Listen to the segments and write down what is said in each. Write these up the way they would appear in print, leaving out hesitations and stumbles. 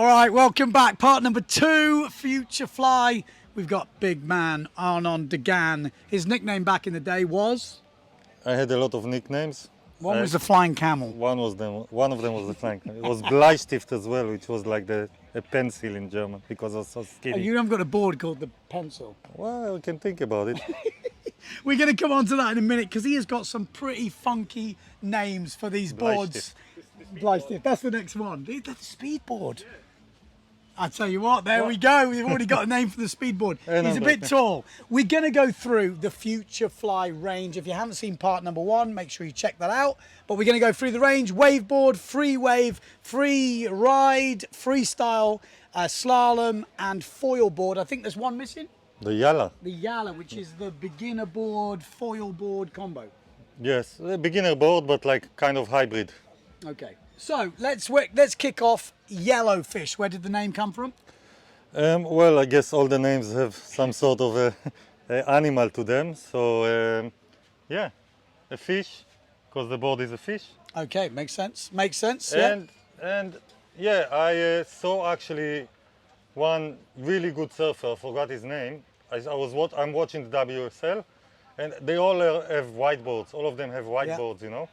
All right, welcome back. Part number 2, Future Fly. We've got big man Arnon Dagan. His nickname back in the day was? I had a lot of nicknames. One was the Flying Camel. One of them was the flying camel. It was Bleistift as well, which was like a pencil in German because I was so Oh, skinny. you haven't got a board called the Pencil. Well, I can think about it. We're going to come on to that in a minute because he has got some pretty funky names for these boards. Bleistift. That's the next one. That's the speed board. I tell you what, there we go. We've already got a name for the speed board. He's a bit tall. We're going to go through the Future Fly range. If you haven't seen part number 1, make sure you check that out. But we're going to go through the range: waveboard, FreeWave, FreeRide, FreeStyle, slalom, and foil board. I think there's one missing. The Yala. The Yala, which is the beginner board, foil board combo. Yes, a beginner board, but like kind of hybrid. Okay, so let's kick off. Yellowfish. Where did the name come from? Well, I guess all the names have some sort of a animal to them. So yeah, a fish, because the board is a fish. Okay, makes sense. Makes sense. And yeah, I saw actually one really good surfer. I forgot his name. I'm watching the WSL, and they all have whiteboards. All of them have whiteboards, you know.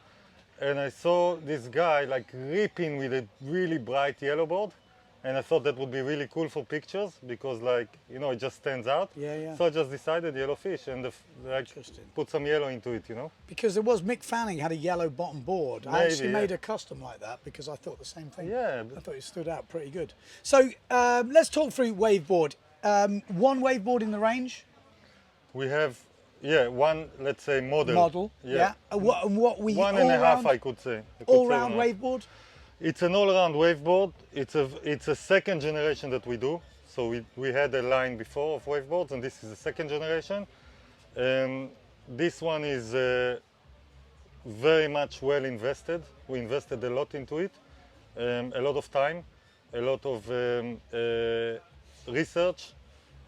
And I saw this guy like ripping with a really bright yellow board, and I thought that would be really cool for pictures because, like, you know, it just stands out. Yeah. So I just decided yellowfish and put some yellow into it, you know. Because there was Mick Fanning had a yellow bottom board. I actually made a custom like that because I thought the same thing. Yeah. I thought it stood out pretty good. So let's talk through waveboard. One waveboard in the range. We have. Yeah, one, let's say, model. Yeah. And what we one and a half, I could say. All-round waveboard? It's an all-round waveboard. It's a second generation that we do. So we had a line before of waveboards, and this is the second generation. This one is very much well invested. We invested a lot into it, a lot of time, a lot of research,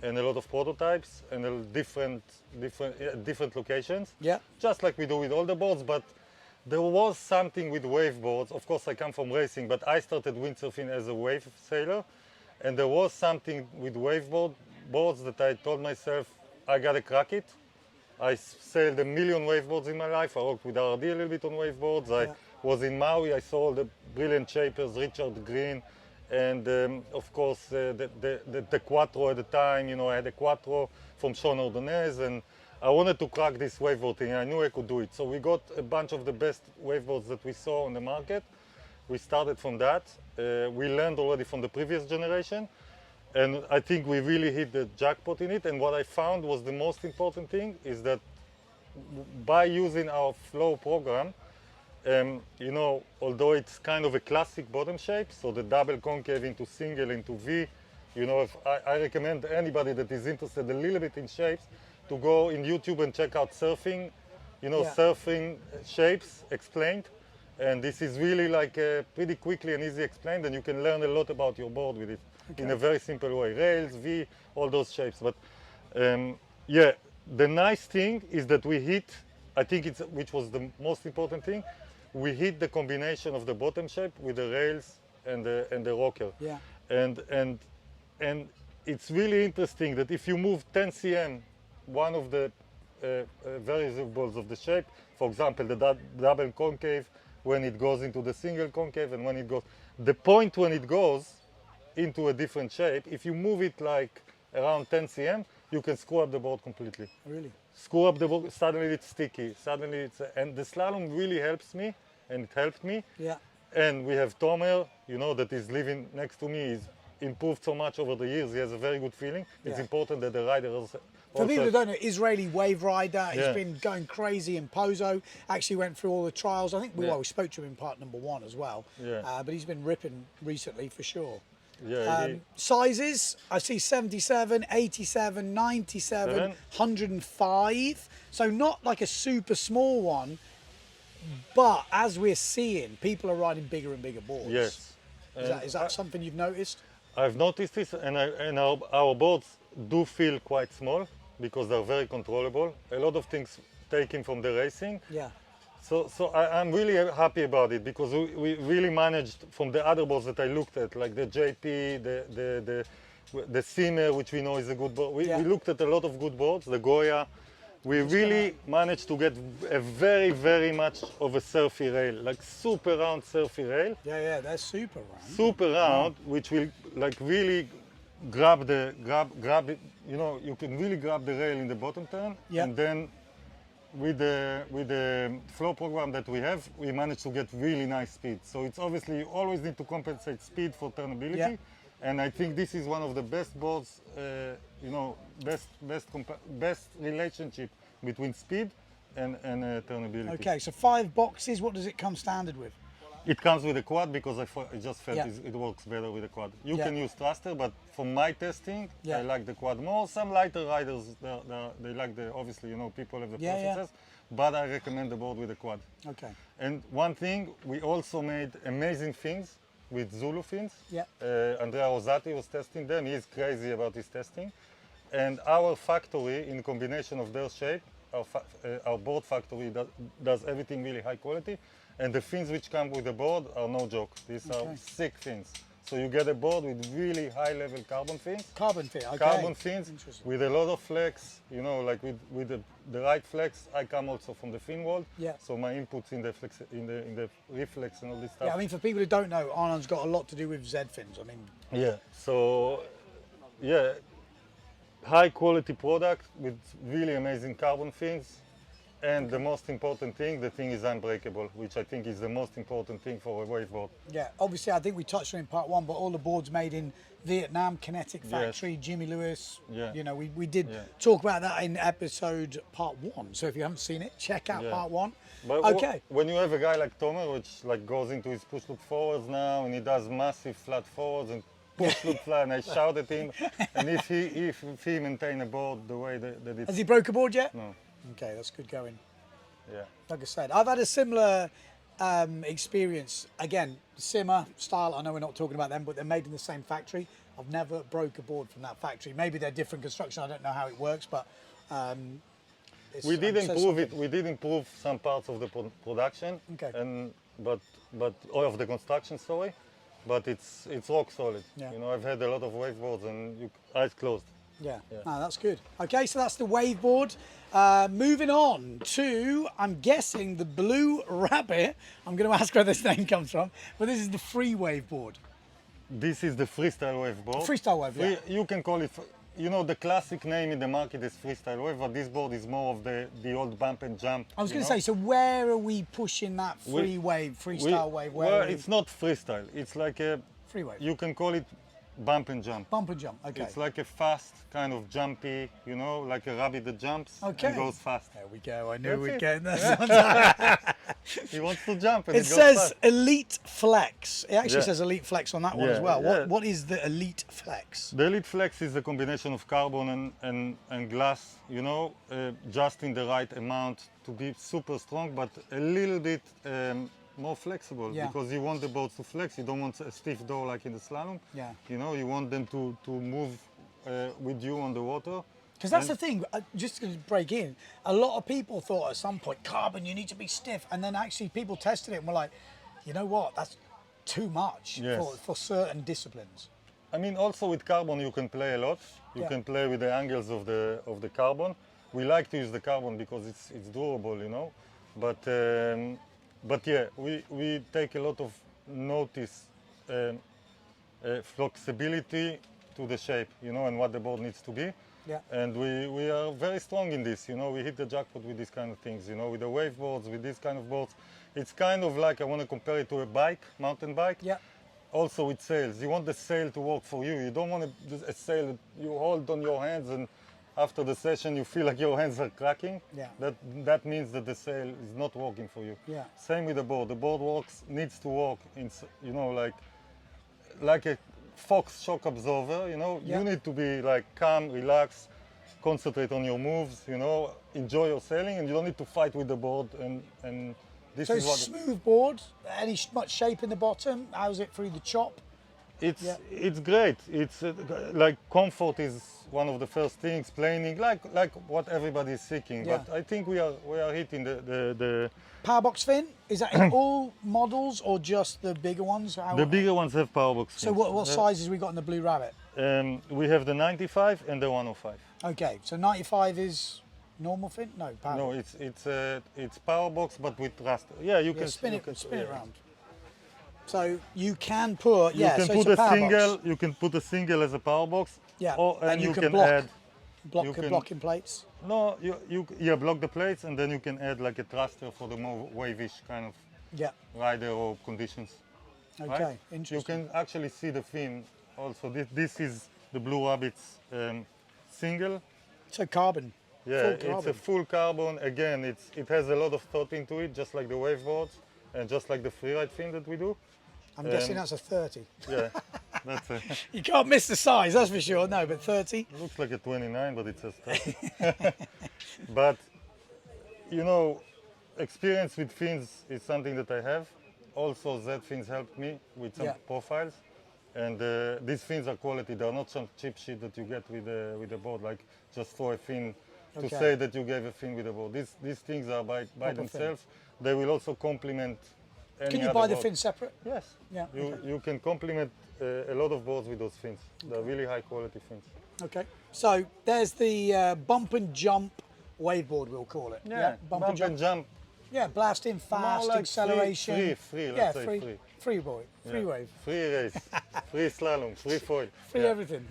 and a lot of prototypes and different locations. Yeah. Just like we do with all the boards, but there was something with wave boards. Of course, I come from racing, but I started windsurfing as a wave sailor, and there was something with boards that I told myself, I gotta crack it. I sailed a million waveboards in my life. I worked with RD a little bit on waveboards. I was in Maui. I saw all the brilliant shapers, Richard Green, and of course the Quattro at the time. You know, I had a Quattro from Sean Ordonez, and I wanted to crack this waveboard thing. I knew I could do it. So we got a bunch of the best waveboards that we saw on the market. We started from that. We learned already from the previous generation, and I think we really hit the jackpot in it. And what I found was the most important thing is that by using our flow program, you know, although it's kind of a classic bottom shape, so the double concave into single into V, you know, I recommend anybody that is interested a little bit in shapes to go in YouTube and check out surfing, you know, surfing shapes explained. And this is really like pretty quickly and easy explained, and you can learn a lot about your board with it in a very simple way. Rails, V, all those shapes. But yeah, the nice thing is that we hit, I think which was the most important thing, we hit the combination of the bottom shape with the rails and the rocker. Yeah. And it's really interesting that if you move 10 cm, one of the variables of the shape, for example, the double concave, when it goes into the single concave, and when it goes, the point when it goes into a different shape, if you move it like around 10 cm, you can screw up the board completely. Really? Screw up the board, suddenly it's sticky, and the slalom really helps me, and it helped me. Yeah. And we have Tomer, you know, that is living next to me. He's improved so much over the years. He has a very good feeling. It's important that the rider also. For people who don't know, Israeli wave rider, he's been going crazy in Pozo, actually went through all the trials. I think we spoke to him in part number 1 as well, but he's been ripping recently for sure. Yeah, sizes, I see 77, 87, 97, 105, so not like a super small one, but as we're seeing, people are riding bigger and bigger boards. Yes. Is that something you've noticed? I've noticed this, and our boards do feel quite small because they're very controllable. A lot of things taken from the racing. Yeah. So I'm really happy about it because we really managed from the other boards that I looked at, like the JP, the Simmer, which we know is a good board. We looked at a lot of good boards, the Goya. We really managed to get a very, very much of a surfy rail, like super round surfy rail. Yeah, they're super round. Super round, which will like really grab it. You know, you can really grab the rail in the bottom turn, and then with the flow program that we have, we managed to get really nice speed. So it's obviously you always need to compensate speed for turnability, and I think this is one of the best boards. You know, best relationship between speed and turnability. Okay, so 5 boxes. What does it come standard with? It comes with a quad because I just felt it works better with a quad. You can use thruster, but for my testing, I like the quad more. Some lighter riders, they like the, obviously, you know, people have the preferences, but I recommend the board with a quad. Okay. And one thing, we also made amazing fins with Zulu fins. Yeah. Andrea Rosati was testing them. He's crazy about his testing. And our factory, in combination of their shape, our board factory does everything really high quality. And the fins which come with the board are no joke. These are sick fins. So you get a board with really high level carbon fins. Carbon fin, okay. Carbon fins with a lot of flex, you know, like with the right flex. I come also from the fin world. Yeah. So my inputs in the flex, in the reflex and all this stuff. Yeah, I mean, for people who don't know, Arnon's got a lot to do with Z fins. I mean. Yeah. So, yeah, high quality product with really amazing carbon fins. And the most important thing, the thing is unbreakable, which I think is the most important thing for a waveboard. Yeah, obviously I think we touched on it in part 1, but all the boards made in Vietnam, Kinetic Factory, Jimmy Lewis. You know, we did talk about that in episode part 1. So if you haven't seen it, check out part 1. But when you have a guy like Tomer, which like goes into his push loop forwards now, and he does massive flat forwards and push loop flat, and I shout at him, and if he maintain a board the way that it's... Has he broke a board yet? No. Okay, that's good going. Yeah. Like I said, I've had a similar experience. Again, Simmer style, I know we're not talking about them, but they're made in the same factory. I've never broke a board from that factory. Maybe they're different construction, I don't know how it works, but we did improve it. We did improve some parts of the production, but all of the construction, sorry. But it's rock solid. Yeah. You know, I've had a lot of waveboards and eyes closed. Yeah, no, that's good. Okay, so that's the waveboard. Moving on to, I'm guessing, the Blue Rabbit. I'm going to ask where this name comes from, but this is the FreeWave board. This is the FreeStyle wave board. FreeStyle wave, yeah. You can call it, you know, the classic name in the market is FreeStyle wave, but this board is more of the old bump and jump. I was going to say, so where are we pushing that FreeStyle wave? Well, it's not FreeStyle. It's like a... FreeWave. You can call it bump and jump. Bump and jump, okay. It's like a fast kind of jumpy, you know, like a rabbit that jumps and goes fast. There we go. I knew we'd get that. He wants to jump and it says fast. Elite Flex. It actually says Elite Flex on that one as well. What is the Elite Flex? The Elite Flex is a combination of carbon and glass, you know, just in the right amount to be super strong, but a little bit more flexible because you want the boards to flex. You don't want a stiff door like in the slalom. Yeah. You know, you want them to move with you on the water. Because that's the thing, just to break in, a lot of people thought at some point, carbon, you need to be stiff. And then actually people tested it and were like, you know what, that's too much for certain disciplines. I mean, also with carbon, you can play a lot. You can play with the angles of the carbon. We like to use the carbon because it's durable, you know. But yeah, we take a lot of notice, flexibility to the shape, you know, and what the board needs to be. Yeah. And we are very strong in this, you know, we hit the jackpot with these kind of things, you know, with the wave boards, with these kind of boards. It's kind of like, I want to compare it to a bike, mountain bike. Yeah. Also with sails, you want the sail to work for you. You don't want a sail that you hold on your hands and after the session you feel like your hands are cracking. Yeah. That means that the sail is not working for you. Yeah. Same with the board. The board needs to work in, you know, like a Fox shock absorber, you know. You need to be like calm, relax, concentrate on your moves, you know, enjoy your sailing, and you don't need to fight with the board. And this is what. Smooth board. Any much shape in the bottom? How's it through the chop? It's great. It's like comfort is one of the first things, planing, like what everybody is seeking. Yeah. But I think we are hitting the Powerbox fin, is that in all models or just the bigger ones? the bigger ones have powerbox. So what sizes we got in the Blue Rabbit? We have the 95 and the 105. Okay, so 95 is normal fin? No, power. No, it's powerbox, but with thrust. Yeah, you can spin you it, can, spin it yeah. around. So you can put, You can so put it's a a power single. box. You can put a single as a powerbox. Yeah, and you can block, add. block blocking plates. No, you block the plates, and then you can add like a thruster for the more wave-ish kind of Yeah. rider or conditions. Okay, Right? interesting. You can actually see the fin. Also, this is the Blue Rabbit's single. So carbon. Yeah, Full it's carbon. a full carbon. Again, it has a lot of thought into it, just like the waveboards and just like the freeride fin that we do. I'm guessing that's a 30. Yeah, that's a, You can't miss the size, that's for sure. No, but 30. looks like a 29, but it says 30. But you know, experience with fins is something that I have. Also, Z fins helped me with some Yeah. profiles, and these fins are quality. They are not some cheap shit that you get with the board, like just for a fin to Okay. say that you gave a fin with a board. These things are by Proper themselves. They will also complement. Any Can you other buy the board. fin separate? Yes. Yeah, You can complement a lot of boards with those fins. They're really high quality fins. Okay. So there's the bump and jump waveboard, we'll call it. Bump and jump. Yeah, blasting fast, like acceleration. free, yeah, let's say free. Free boy, free Yeah. wave, Free race, free slalom, free foil. free Yeah. everything.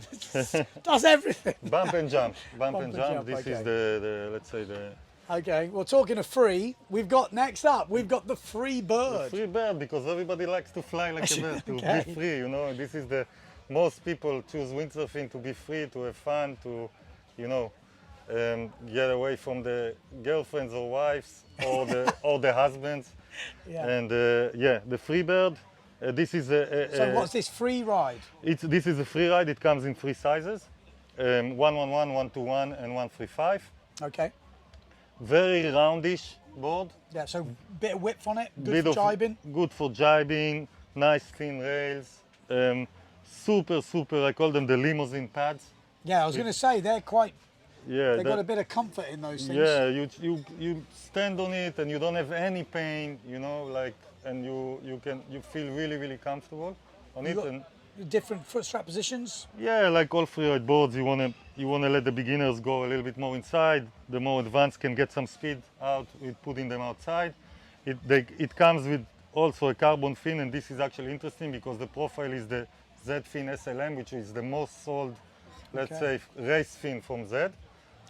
Does everything. Bump and jump. Bump Bump and and jump. jump, This okay. is the let's say the Okay, well, talking of free, we've got next up, we've got the free bird. free bird, because everybody likes to fly like a bird, to Okay. be free, you know. This is the most people choose windsurfing to be free, to have fun, to, you know, get away from the girlfriends or wives or the husbands. Yeah. And yeah, the free bird. This is So what's this free ride? this is a free ride. It comes in three sizes: 111, 121, and 135. Okay. Very roundish board. Yeah, so bit of width on it, good Bit for of- jibing. Good for jibing. Nice thin rails. Super. I call them the limousine pads. Yeah, I was going to say they're quite. Yeah. They've got a bit of comfort in those things. Yeah, you stand on it and you don't have any pain, you know, like, and you feel really comfortable on it. got- And Different foot strap positions. yeah, like all freeride boards, you wanna let the beginners go a little bit more inside. The more advanced can get some speed out with putting them outside. It comes with also a carbon fin, and this is actually interesting because the profile is the Z fin SLM, which is the most sold, let's Okay. say, race fin from Z.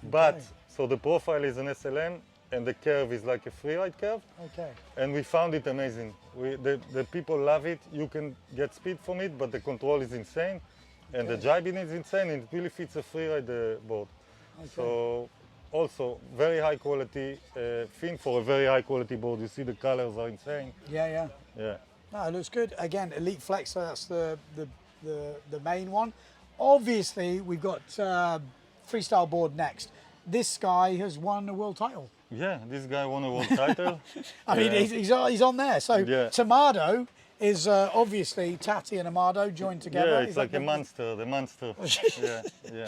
But Okay. so the profile is an SLM, and the curve is like a freeride curve. Okay. And we found it amazing. The people love it. You can get speed from it, but the control is insane, and the jibing is insane. And it really fits a freeride board. So also very high quality fin for a very high quality board. You see the colors are insane. Yeah. Yeah. No, it looks good. Again, Elite Flex, so that's the main one. Obviously, we've got freestyle board next. This guy has won a world title. Yeah, this guy won a world title. I mean, Yeah. he's on there. So Yeah. Tamado is obviously Tati and Amado joined together. Yeah, Is it's that like a the- monster, the monster. Yeah.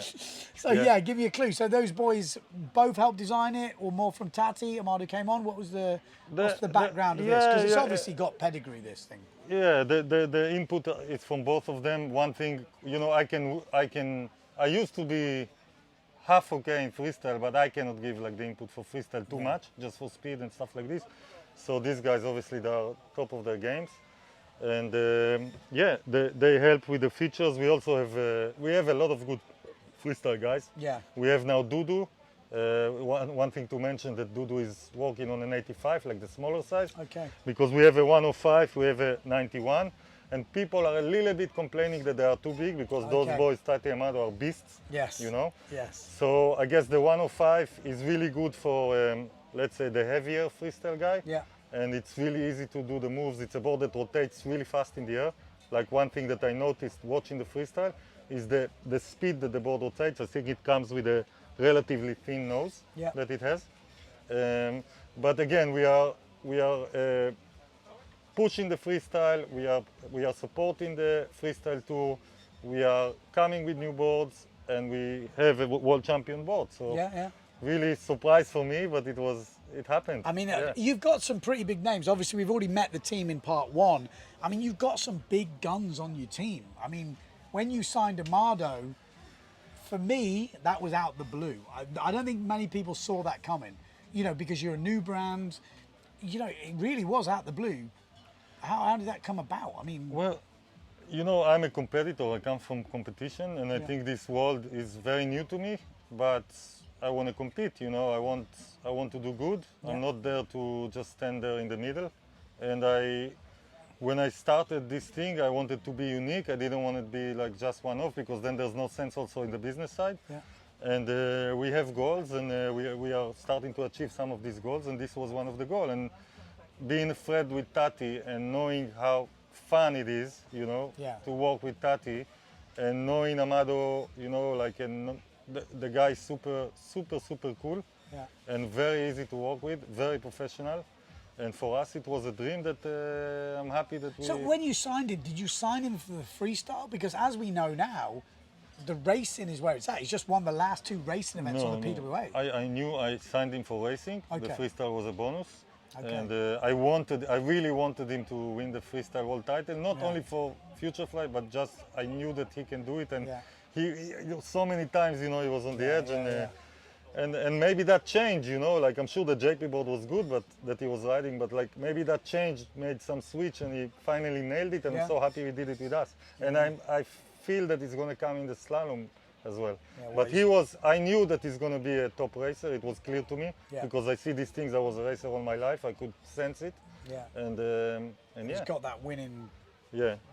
So yeah, give me a clue. So those boys both helped design it, or more from Tati? Amado came on. What's the background of this? Because it's yeah, obviously got pedigree. This thing. Yeah, the input is from both of them. One thing, you know, I used to be half okay in freestyle, but I cannot give like the input for freestyle too much, just for speed and stuff like this. So these guys obviously they are top of their games, and yeah, they help with the features. We also have a lot of good freestyle guys. Yeah. We have now Dudu. One thing to mention that Dudu is working on an 85, like the smaller size. Okay. Because we have a 105, we have a 91, and people are a little bit complaining that they are too big because those Okay. boys, Tati and Amado, are beasts. Yes. You know. Yes. So I guess the 105 is really good for, let's say, the heavier freestyle guy. Yeah. And it's really easy to do the moves. It's a board that rotates really fast in the air. Like one thing that I noticed watching the freestyle is the speed that the board rotates. I think it comes with a relatively thin nose Yeah. that it has. But again, we are pushing the freestyle. We are supporting the freestyle tour. We are coming with new boards. and we have a world champion board. So Yeah. really surprise for me, but it happened. I mean, Yeah. you've got some pretty big names. Obviously, we've already met the team in part one. I mean, you've got some big guns on your team. I mean, when you signed Amado, for me, that was out the blue. I don't think many people saw that coming, you know, because you're a new brand. You know, it really was out the blue. How did that come about? I mean, Well, you know, I'm a competitor. I come from competition, and I think this world is very new to me. But I want to compete. You know, I want to do good. I'm not there to just stand there in the middle. And when I started this thing, I wanted to be unique. I didn't want to be like just one-off, because then there's no sense also in the business side. Yeah. And we have goals, and we are starting to achieve some of these goals. And this was one of the goals. And being a friend with Tati and knowing how fun it is, you know, to work with Tati, and knowing Amado, you know, like the guy is super cool, and very easy to work with, very professional. And for us, it was a dream that I'm happy that we... So when you signed him, did you sign him for the freestyle? Because as we know now, the racing is where it's at. He's just won the last 2 racing events on the PWA. I knew I signed him for racing. Okay. The freestyle was a bonus. Okay. And I really wanted him to win the freestyle world title, not only for future flight, but just I knew that he can do it. And he so many times, you know, he was on the edge, and maybe that changed, you know, like I'm sure the JP board was good, but that he was riding, but like maybe that change made some switch, and he finally nailed it, and I'm so happy he did it with us. And I feel that he's going to come in the slalom as well. But I knew that he's going to be a top racer. It was clear to me, because I see these things. I was a racer all my life. I could sense it. And he's got that winning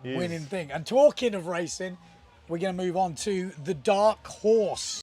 winning thing. And talking of racing, we're going to move on to the Dark Horse.